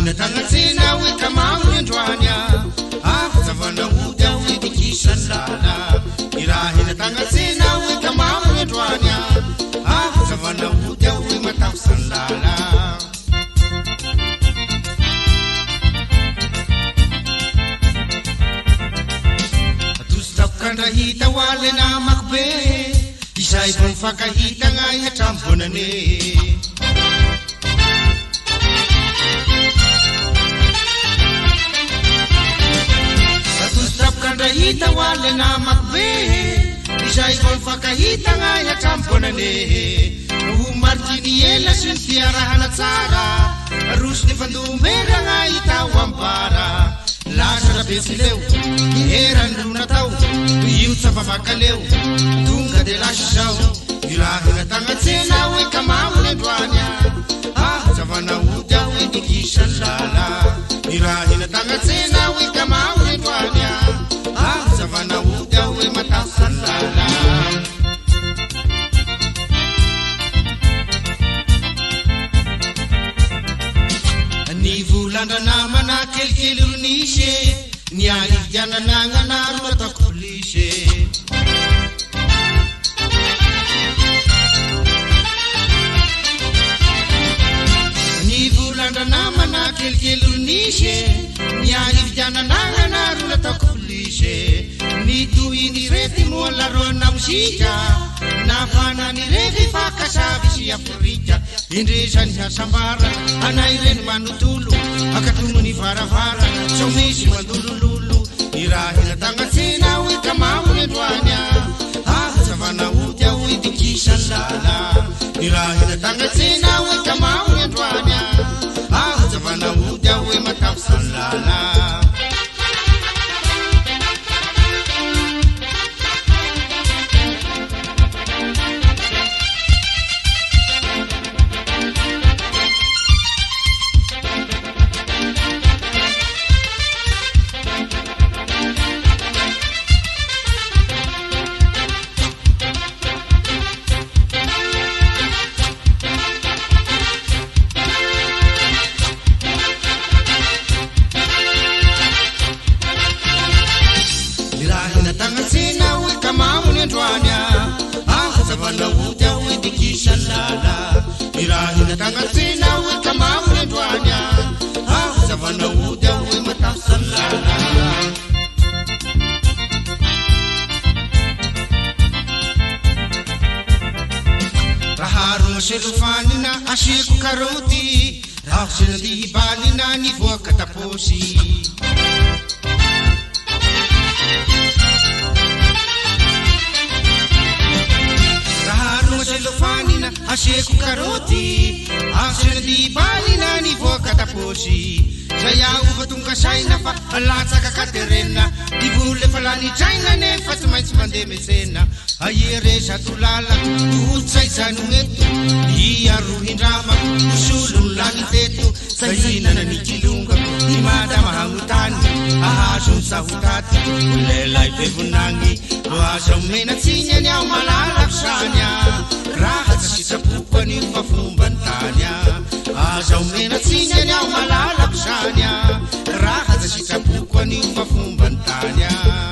Hinatangazina wika mamu ndwanya zavana uja widikisha lala ira hinatangazina wika mamu ndwanya zavana uja wimatafsan lala atustakanda hita wale na makbe isai pun hita ngaya tampunane hita wale na makbe isai kon fakahita ngaya tamponane umartini ela sintiara hanatsara arus ni fandumera ngaya tawampara lasara besileu heran lunatau yutsa papakaleu tunga de lashau irahina tangatsena we kamamu ndwanya savana uja we dikisha lala irahina tangatsena we kamamu ndwanya savana uja we matafsan lala ni vulanda nama na kelkelunishe ni alijana nanga na matakulishe ni vulanda nama na kelkelunishe ni alijana nanga na matakulishe ni tu ini reti mola rona mshija na fana ni reti fakasabi ya furija indrisha ni sambara anairen manutulu akatumu ni farafara chomishi mandululu irahina tangatsina wika mamu ndwanya savana uja widikisha lala irahina tangatsina wika mamu ndwanya savana uja we matafsan lala savana uja widikisha lala irahina tangatsina wika mamu ndwanya savana uja we matafsan lala raharu shelufanina ashiku karoti rafsina di balina ni voa kataposi Fanina asheku karoti ashen di balina ni voka taposhi jaya uvatunga shaina fa alatsa kakaterena di vule falani china ne fatma ismande mesena ayere shatulala utsai sanuetu iya ruhindrama ushulu lanitetu sayina na nikilunga imada mahamutani ahashun sahutati ulela ipevunangi roasha umena tsinya nyau malalakshanya rahat sisa pupani fafumbantanya aja umena tsinya nyau malalakshanya rahat sisa pupani fafumbantanya